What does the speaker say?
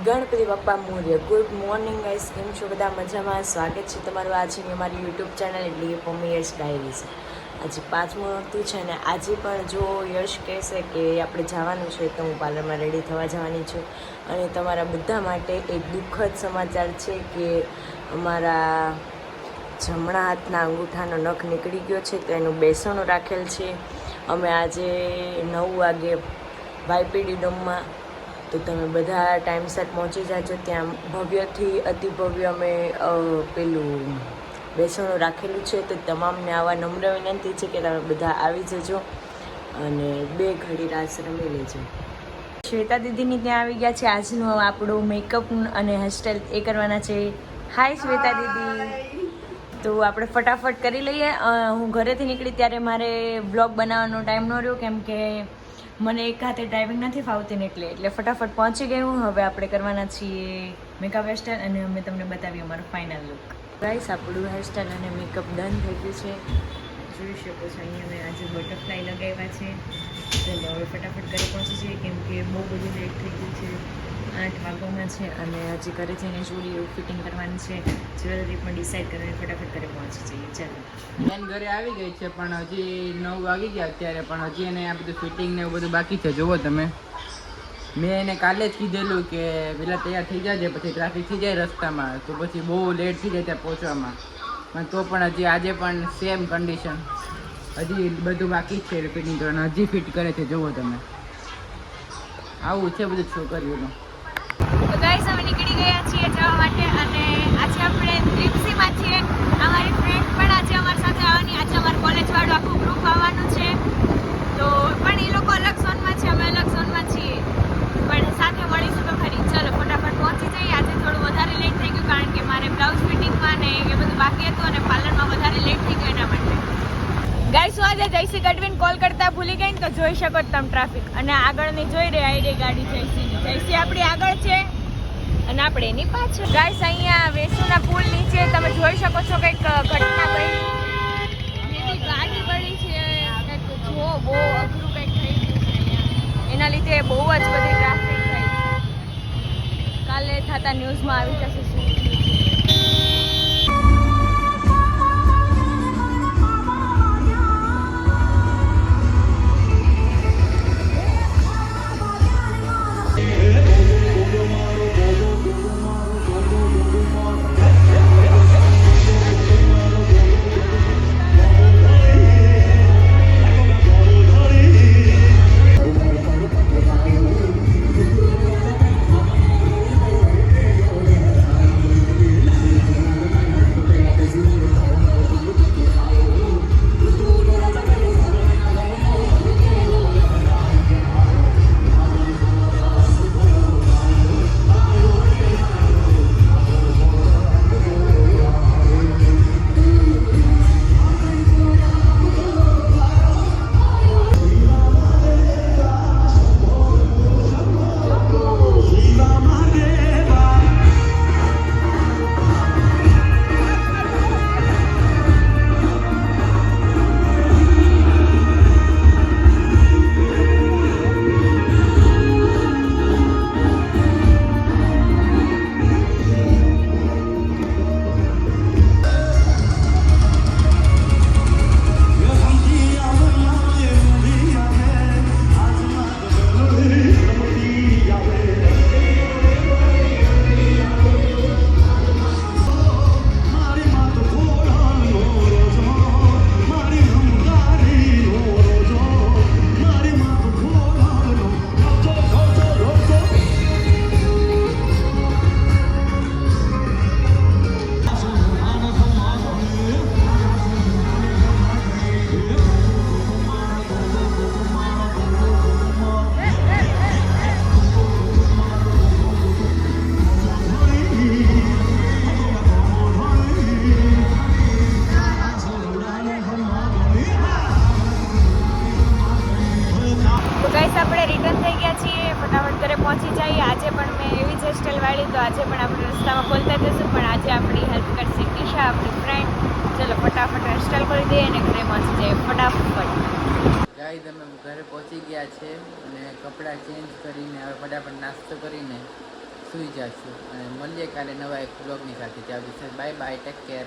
Ganpati Bappa Maurya. Good morning guys, કેમ છો બધા? મજામાં? સ્વાગત છે તમારું આજની અમારી યુટ્યુબ ચેનલ એટલે કે મમ્મી યશ ડાયરીઝ. આજે 5મું નોરતું છે ને આજે પણ જો યશ કહેશે કે આપણે જવાનું છે તો હું પાર્લરમાં રેડી થવા જવાની છું. અને તમારા બધા માટે એક દુઃખદ સમાચાર છે કે અમારા જમણા હાથના અંગૂઠાનો નખ નીકળી ગયો છે, તો એનું બેસણું રાખેલ છે. અમે આજે 9 વાગે વાયપીડી ડોમમાં, તો તમે બધા ટાઈમસર પહોંચી જાજો. ત્યાં ભવ્યથી અતિ ભવ્ય અમે પેલું બેસણું રાખેલું છે, તો તમામને આવા નમ્ર વિનંતી છે કે તમે બધા આવી જજો અને 2 ઘડી રાસ રમી લેજો. શ્વેતા દીદીની ત્યાં આવી ગયા છે. આજનું આપણું મેકઅપ અને હેરસ્ટાઈલ એ કરવાના છે. હાય શ્વેતા દીદી. તો આપણે ફટાફટ કરી લઈએ. હું ઘરેથી નીકળી ત્યારે મારે બ્લોગ બનાવવાનો ટાઈમ ન રહ્યો, કેમ કે મને એક હાથે ડ્રાઇવિંગ નથી ફાવતી ને એટલે ફટાફટ પહોંચી ગયું. હવે આપણે કરવાના છીએ મેકઅપ હેરસ્ટાઈલ અને અમે તમને બતાવીએ અમારો ફાઇનલ લુક. ગાઈસ, આપણું હેરસ્ટાઈલ અને મેકઅપ ડન થઈ ગયું છે. જોઈ શકો છો અહીંયા મેં આજે બટરફ્લાય લગાવ્યા છે. ચાલો હવે ફટાફટ ઘરે પહોંચી જઈએ, કેમ કે બહુ બધું લેટ થઈ ગયું છે. 8 વાગ્યામાં છે અને હજી ઘરે જઈને જોડી એવું ફિટિંગ કરવાની છે, જ્વેલરી પણ ડિસાઈડ કરવાની. ફટાફટ ઘરે પહોંચી જઈએ. ચાલો, બેન ઘરે આવી ગઈ છે, પણ હજી 9 વાગી ગયા અત્યારે, પણ હજી એને આ બધું ફિટિંગ ને એવું બધું બાકી છે. જુઓ તમે, મેં એને કાલે જ કીધેલું કે પહેલાં તૈયાર થઈ જાય, પછી ટ્રાફિક થઈ જાય રસ્તામાં, તો પછી બહુ લેટ થઈ જાય ત્યાં પહોંચવામાં. પણ તો પણ હજી આજે પણ સેમ કન્ડિશન, હજી બધું બાકી જ છે ફિટિંગ કરવાનું. હજી ફિટ કરે છે. જુઓ તમે, આવું છે બધું છોકરીઓનું. તો ગાઈસ, અમે નીકળી ગયા છીએ જવા માટે અને આજે આપણે દ્રીપ્સીમાં છીએ. અમારી ફ્રેન્ડ પણ આજે અમારી સાથે આવવાની. આજે અમારું કોલેજવાળું આખું ગ્રુપ આવવાનું છે, તો પણ એ લોકો અલગ ઝોનમાં છે, અમે અલગ ઝોનમાં છીએ, પણ સાથે મળીશું તો ખરી. ચલો ફટાફટ પહોંચી જઈએ. આજે થોડું વધારે લેટ થઈ ગયું, કારણ કે મારે બ્લાઉઝ ફિટિંગમાં ને એ બધું બાકી હતું અને પાર્લરમાં વધારે લેટ થઈ ગયું એના માટે. ગાઈસ, હું આજે જયસી ગઢવીને કોલ કરતા ભૂલી ગઈ ને, તો જોઈ શકો તમે ટ્રાફિક. અને આગળની જોઈ રહી આઈ ગાડી જયસીની. જયસી આપણી આગળ છે અને આપણે એની પાછળ. ગાઈસ, અહીંયા વેસુના પુલ નીચે તમે જોઈ શકો છો કંઈક ઘટના બની. એની ગાડી પડી છે, જો બહુ અઘરું કંઈક થઈ ગયું છે અહીંયા. એના લીધે બહુ જ બધી ટ્રાફિક થઈ છે. કાલે થતા ન્યૂઝમાં આવી જશે શું થયું છે. તો આજે પણ આપણે રસ્તામાં બોલતા જઈશું, પણ આજે આપણી હેલ્પ કરશે ઈશા, આપણી ફ્રેન્ડ. ચલો ફટાફટ ઇન્સ્ટોલ કરી દઈએ અને ઘરે પહોંચી જઈએ ફટાફટ. ગાઈસ, અમે ઘરે પહોંચી ગયા છે અને કપડાં ચેન્જ કરીને હવે ફટાફટ નાસ્તો કરીને સૂઈ જશું અને મળીએ કાલે નવા એક બ્લોગની સાથે. ત્યાં સુધી બાય બાય, ટેક કેર.